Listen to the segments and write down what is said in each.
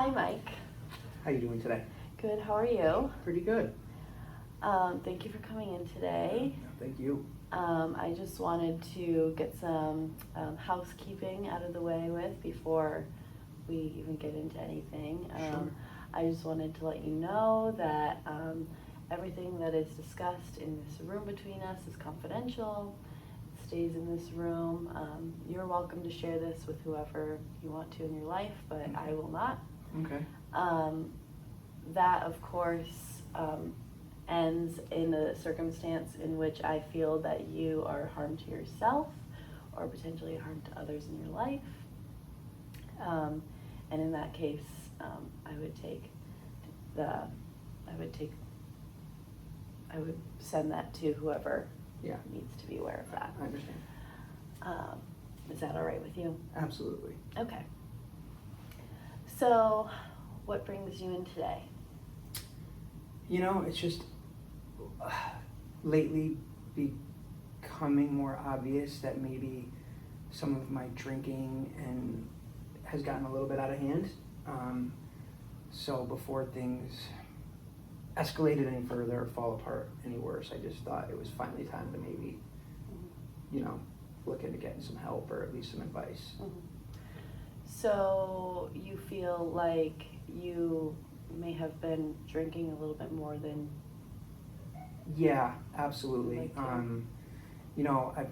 Hi, Mike. How you doing today? Good, how are you? Pretty good. Thank you for coming in today. Thank you. I just wanted to get some housekeeping out of the way with before we even get into anything. Sure. I just wanted to let you know that everything that is discussed in this room between us is confidential. It stays in this room. You're welcome to share this with whoever you want to in your life, but Okay. I will not. Okay. That, of course, ends in a circumstance in which I feel that you are harm to yourself or potentially harm to others in your life. And in that case, I would send that to whoever needs to be aware of that. I understand. Is that all right with you? Absolutely. Okay. So, what brings you in today? You know, it's just lately becoming more obvious that maybe some of my drinking has gotten a little bit out of hand. So before things escalated any further or fall apart any worse, I just thought it was finally time to maybe, look into getting some help or at least some advice. Mm-hmm. So you feel like you may have been drinking a little bit more than... Yeah, absolutely. Like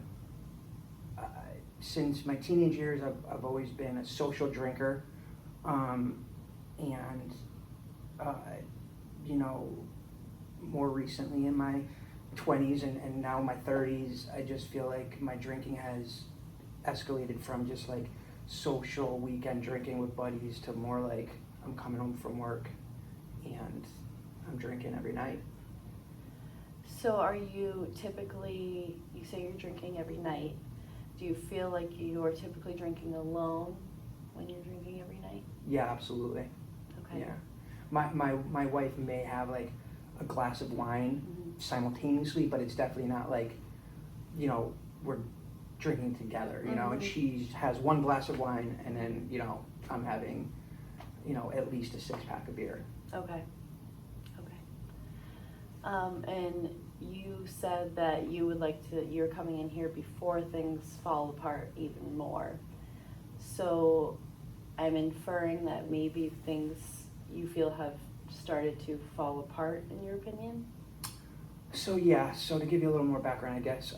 Since my teenage years, I've always been a social drinker, more recently in my 20s and now my 30s, I just feel like my drinking has escalated from just like social weekend drinking with buddies to more like I'm coming home from work and I'm drinking every night. So are you typically, you say you're drinking every night, do you feel like you're typically drinking alone when you're drinking every night? Yeah, absolutely. Okay. Yeah. My wife may have like a glass of wine simultaneously, but it's definitely not like, we're drinking together, and she has one glass of wine and then, I'm having, at least a 6-pack of beer. Okay. And you said that you're coming in here before things fall apart even more. So I'm inferring that maybe things you feel have started to fall apart in your opinion? So to give you a little more background, I guess,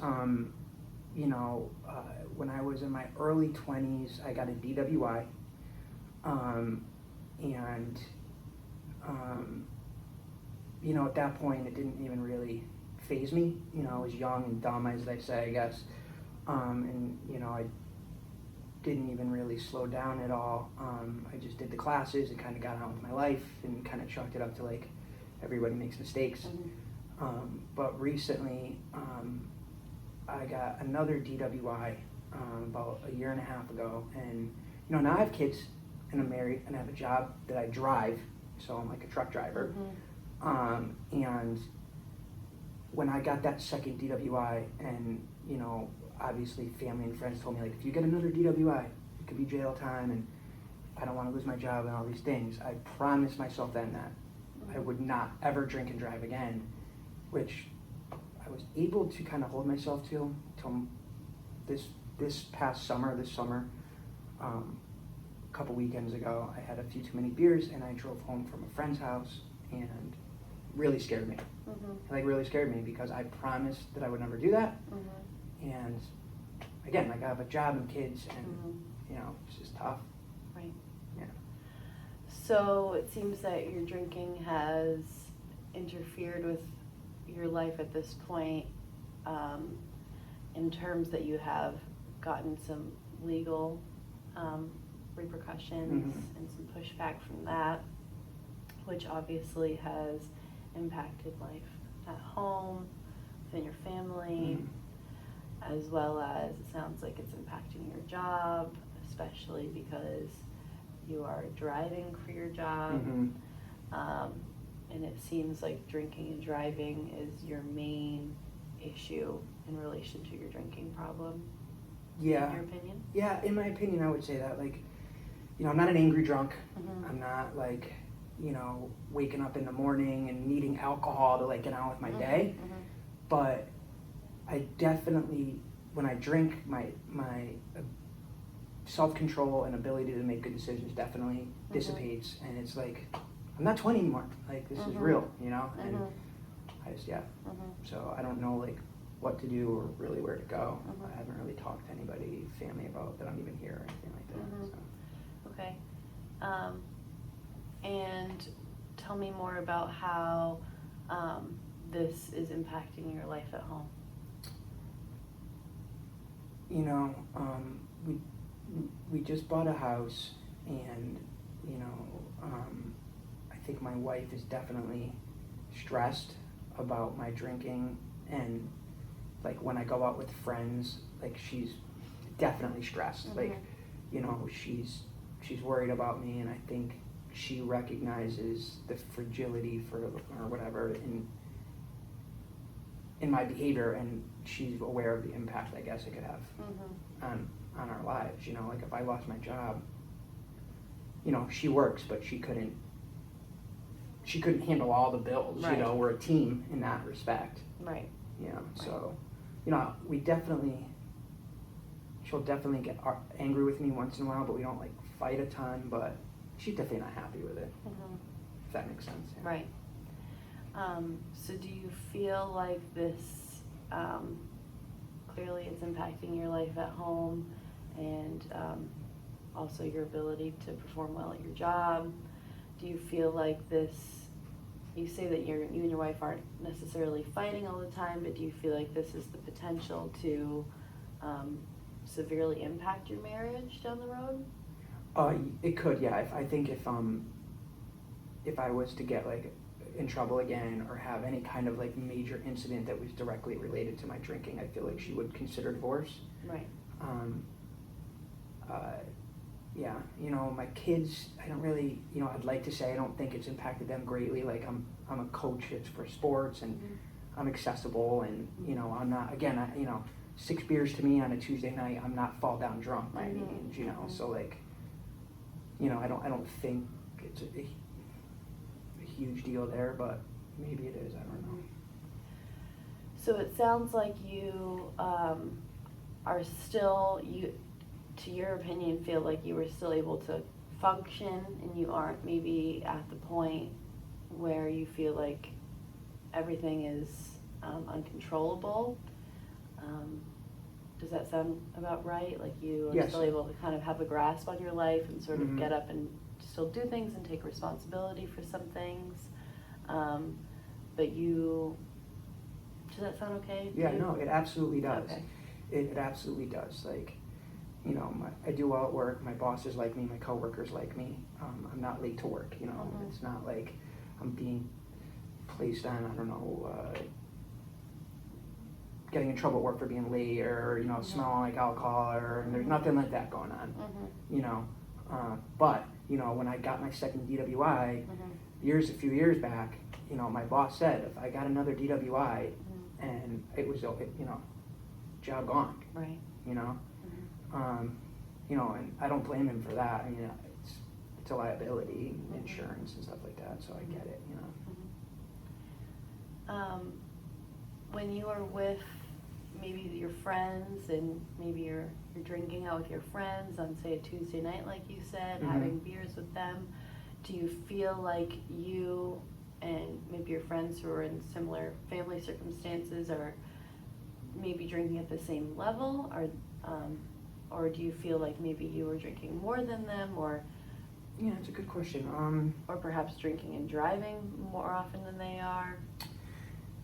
when I was in my early 20s, I got a DWI, at that point, it didn't even really faze me. I was young and dumb, as they say, I guess, I didn't even really slow down at all. I just did the classes and kind of got on with my life and kind of chalked it up to like everybody makes mistakes. But recently, I got another DWI about a year and a half ago, and now I have kids and I'm married and I have a job that I drive, so I'm like a truck driver. And when I got that second DWI, and obviously family and friends told me like, if you get another DWI, it could be jail time, and I don't want to lose my job and all these things. I promised myself then that I would not ever drink and drive again, which I was able to kind of hold myself to till this summer, a couple weekends ago. I had a few too many beers and I drove home from a friend's house, and really scared me. Really scared me because I promised that I would never do that. And again, like I have a job and kids, and it's just tough. Right. Yeah. So it seems that your drinking has interfered with your life at this point, in terms that you have gotten some legal repercussions and some pushback from that, which obviously has impacted life at home, within your family, as well as it sounds like it's impacting your job, especially because you are driving for your job. And it seems like drinking and driving is your main issue in relation to your drinking problem. Yeah. In your opinion? Yeah, in my opinion, I would say that, like, you know, I'm not an angry drunk. Mhm. I'm not like, you know, waking up in the morning and needing alcohol to like get on with my day. Mhm. But I definitely, when I drink, my self-control and ability to make good decisions definitely dissipates, and it's like I'm not 20 anymore. Like this is real, you know. And I just so I don't know like what to do or really where to go. I haven't really talked to anybody, family, about that I'm even here or anything like that. So. Okay. And tell me more about how this is impacting your life at home. You know, we just bought a house, and you know, I think my wife is definitely stressed about my drinking, and like when I go out with friends, like she's definitely stressed. Like, you know, she's worried about me, and I think she recognizes the fragility or whatever in my behavior, and she's aware of the impact I guess it could have on our lives. You know, like if I lost my job, you know, she works, but she couldn't handle all the bills. Right. You know, we're a team in that respect. Right. You know, Right. so, you know, she'll definitely get angry with me once in a while, but we don't like fight a ton, but she's definitely not happy with it, if that makes sense. Yeah. Right. So do you feel like this, clearly it's impacting your life at home and also your ability to perform well at your job? Do you feel like this, you say that you and your wife aren't necessarily fighting all the time, but do you feel like this is the potential to severely impact your marriage down the road? It could, yeah. I think if I was to get like in trouble again or have any kind of like major incident that was directly related to my drinking, I feel like she would consider divorce. Right. Yeah, you know, my kids, I don't really, you know, I'd like to say I don't think it's impacted them greatly. Like I'm a coach for sports, and I'm accessible, and you know, I'm not, again, you know, 6 beers to me on a Tuesday night, I'm not fall down drunk by any means, you know. So like, you know, I don't think it's a huge deal there, but maybe it is, I don't know. So it sounds like you are still, to your opinion, feel like you were still able to function, and you aren't maybe at the point where you feel like everything is uncontrollable. Does that sound about right? Like you are Yes. still able to kind of have a grasp on your life and sort of get up and still do things and take responsibility for some things. But does that sound okay? Yeah, no, it absolutely does. Okay. It absolutely does. Like, you know, I do well at work. My bosses like me. My coworkers like me. I'm not late to work. You know, it's not like I'm being placed on, I don't know, getting in trouble at work for being late, or you know, smelling like alcohol, or there's nothing like that going on. You know, but you know, when I got my second DWI a few years back, you know, my boss said if I got another DWI and it was, you know, job gone. Right. You know. You know, and I don't blame him for that. I mean, it's a liability, insurance and stuff like that, so I get it, you know. When you are with maybe your friends, and maybe you're drinking out with your friends on, say, a Tuesday night, like you said, having beers with them, do you feel like you and maybe your friends who are in similar family circumstances are maybe drinking at the same level, or do you feel like maybe you were drinking more than them, or Yeah, it's a good question. or perhaps drinking and driving more often than they are?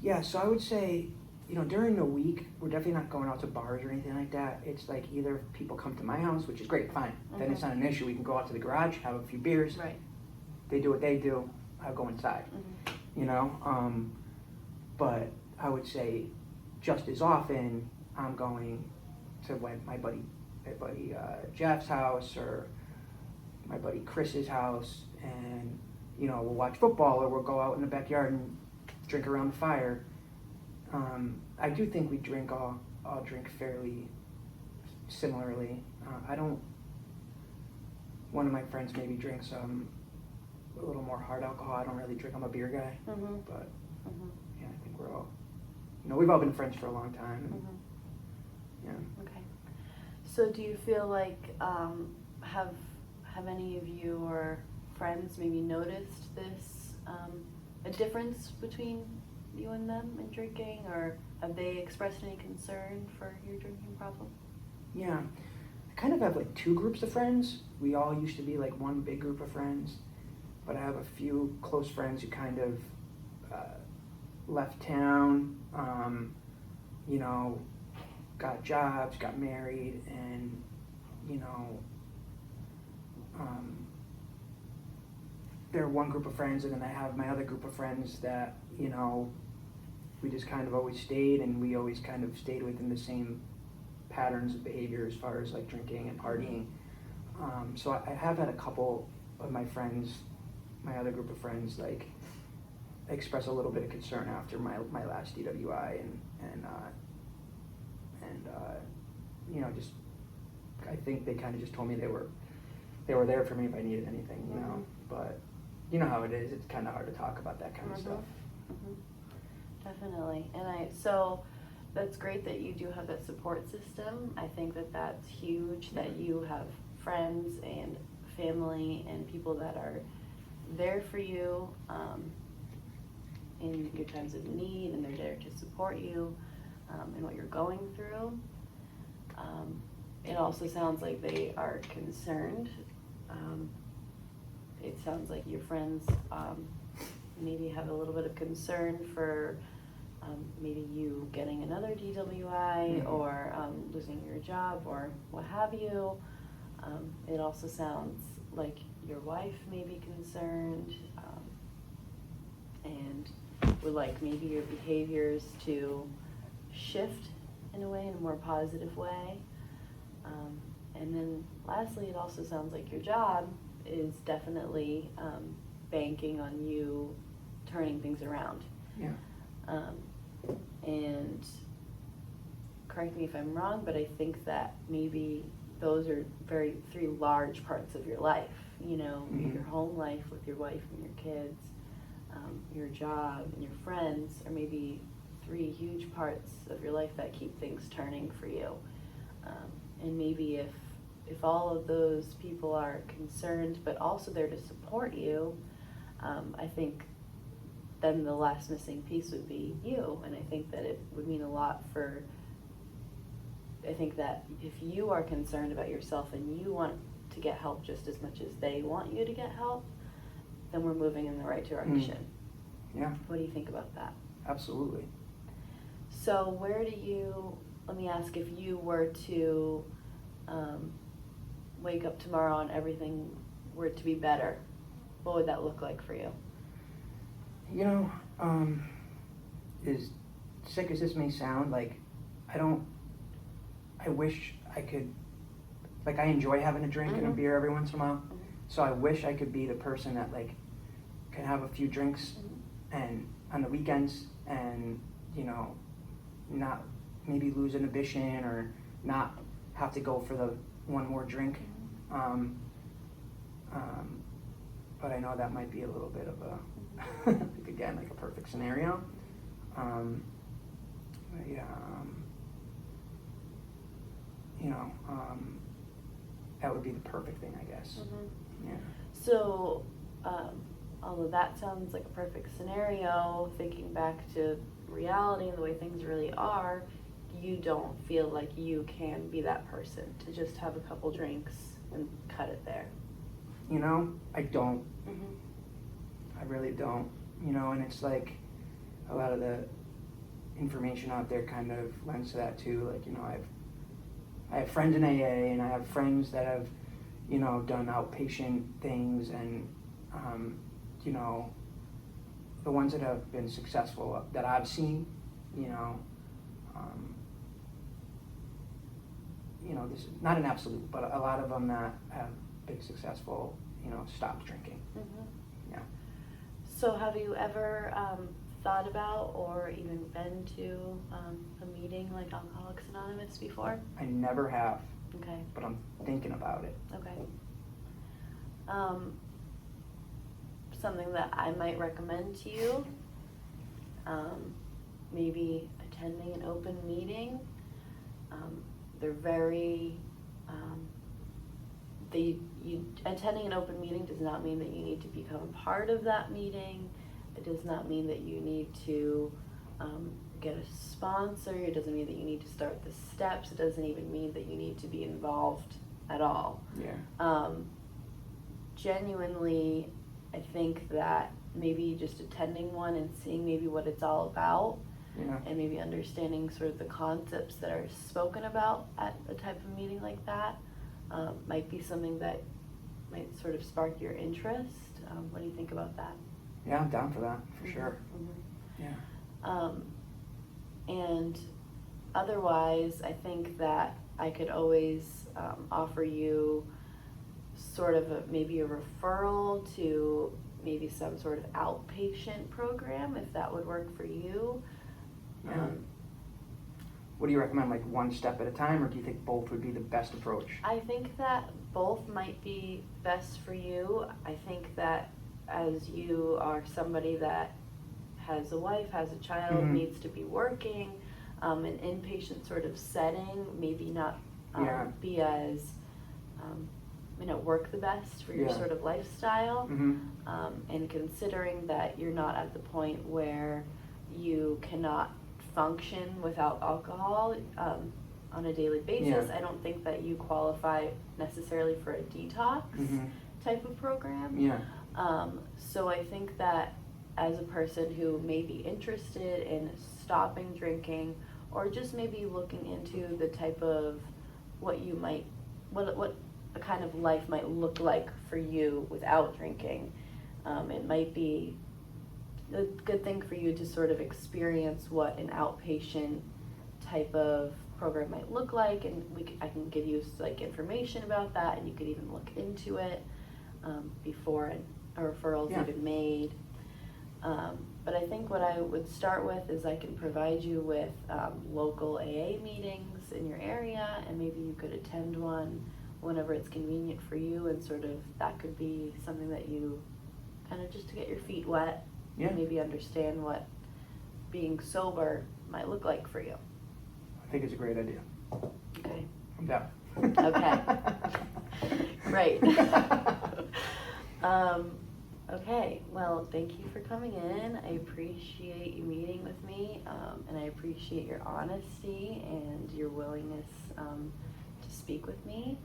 Yeah, so I would say, you know, during the week, we're definitely not going out to bars or anything like that. It's like either people come to my house, which is great, fine. Then it's not an issue. We can go out to the garage, have a few beers. Right. They do what they do. I'll go inside. You know, but I would say just as often I'm going to my buddy Jeff's house, or my buddy Chris's house, and you know, we'll watch football, or we'll go out in the backyard and drink around the fire. I do think we all drink fairly similarly. one of my friends maybe drinks a little more hard alcohol. I don't really drink. I'm a beer guy, but yeah, I think we're all, we've all been friends for a long time. And, yeah. Okay. So do you feel like have any of your friends maybe noticed this a difference between you and them in drinking, or have they expressed any concern for your drinking problem? Yeah, I kind of have like two groups of friends. We all used to be like one big group of friends, but I have a few close friends who kind of left town, got jobs, got married, and they're one group of friends, and then I have my other group of friends that we just kind of always stayed, and we always kind of stayed within the same patterns of behavior as far as like drinking and partying. So I have had a couple of my friends, my other group of friends, like express a little bit of concern after my last DWI, and just I think they kind of just told me they were there for me if I needed anything, But you know how it is. It's kind of hard to talk about that kind of stuff. Definitely. And so that's great that you do have that support system. I think that that's huge, that you have friends and family and people that are there for you in your times of need, and they're there to support you in what you're going through. It also sounds like they are concerned. It sounds like your friends maybe have a little bit of concern for maybe you getting another DWI or losing your job or what have you. It also sounds like your wife may be concerned and would like maybe your behaviors to shift in a way, in a more positive way. And then lastly, it also sounds like your job is definitely banking on you turning things around. Yeah. And correct me if I'm wrong, but I think that maybe those are three large parts of your life, your home life with your wife and your kids, your job and your friends are maybe three huge parts of your life that keep things turning for you. And maybe if all of those people are concerned but also there to support you, I think then the last missing piece would be you. And I think that it would mean a lot I think that if you are concerned about yourself and you want to get help just as much as they want you to get help, then we're moving in the right direction. Yeah. What do you think about that? Absolutely. So let me ask, if you were to wake up tomorrow and everything were to be better, what would that look like for you? As sick as this may sound, like, I wish I could, like, I enjoy having a drink and a beer every once in a while, so I wish I could be the person that, like, can have a few drinks and on the weekends and, not maybe lose inhibition or not have to go for the one more drink. But I know that might be a little bit of a, again, like a perfect scenario. That would be the perfect thing, I guess. Yeah. So, although that sounds like a perfect scenario, thinking back to reality and the way things really are, you don't feel like you can be that person to just have a couple drinks and cut it there? I don't. I really don't. And it's like a lot of the information out there kind of lends to that too. Like, I have friends in AA, and I have friends that have, done outpatient things, and, the ones that have been successful that I've seen, this is not an absolute, but a lot of them that have been successful, stopped drinking. Yeah. So have you ever thought about or even been to a meeting like Alcoholics Anonymous before? I never have. Okay. But I'm thinking about it. Okay. Something that I might recommend to you, maybe attending an open meeting. They're very, attending an open meeting does not mean that you need to become a part of that meeting. It does not mean that you need to get a sponsor. It doesn't mean that you need to start the steps. It doesn't even mean that you need to be involved at all. Yeah. Genuinely, I think that maybe just attending one and seeing maybe what it's all about, Yeah. and maybe understanding sort of the concepts that are spoken about at a type of meeting like that might be something that might sort of spark your interest. What do you think about that? Yeah, I'm down for that, for sure. Mm-hmm. Yeah. And otherwise, I think that I could always offer you sort of maybe a referral to maybe some sort of outpatient program, if that would work for you. Yeah. What do you recommend, like one step at a time, or do you think both would be the best approach? I think that both might be best for you. I think that as you are somebody that has a wife, has a child, Mhm. needs to be working, an inpatient sort of setting, maybe not Yeah. be as, work the best for your Yeah. sort of lifestyle. Mm-hmm. And considering that you're not at the point where you cannot function without alcohol on a daily basis, Yeah. I don't think that you qualify necessarily for a detox Mm-hmm. type of program. Yeah. So I think that as a person who may be interested in stopping drinking, or just maybe looking into the type of what a kind of life might look like for you without drinking, it might be a good thing for you to sort of experience what an outpatient type of program might look like, and I can give you like information about that, and you could even look into it before a referral is even made. But I think what I would start with is I can provide you with local AA meetings in your area, and maybe you could attend one whenever it's convenient for you, and sort of that could be something that you kind of just to get your feet wet, Yeah. maybe understand what being sober might look like for you. I think it's a great idea. Okay. I'm down. Okay. Great. Okay, well, thank you for coming in. I appreciate you meeting with me, and I appreciate your honesty and your willingness to speak with me.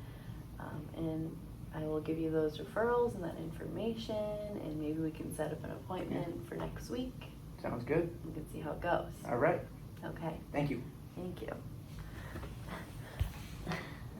And I will give you those referrals and that information, and maybe we can set up an appointment for next week. Sounds good. We can see how it goes. All right. Okay, Thank you. thank you.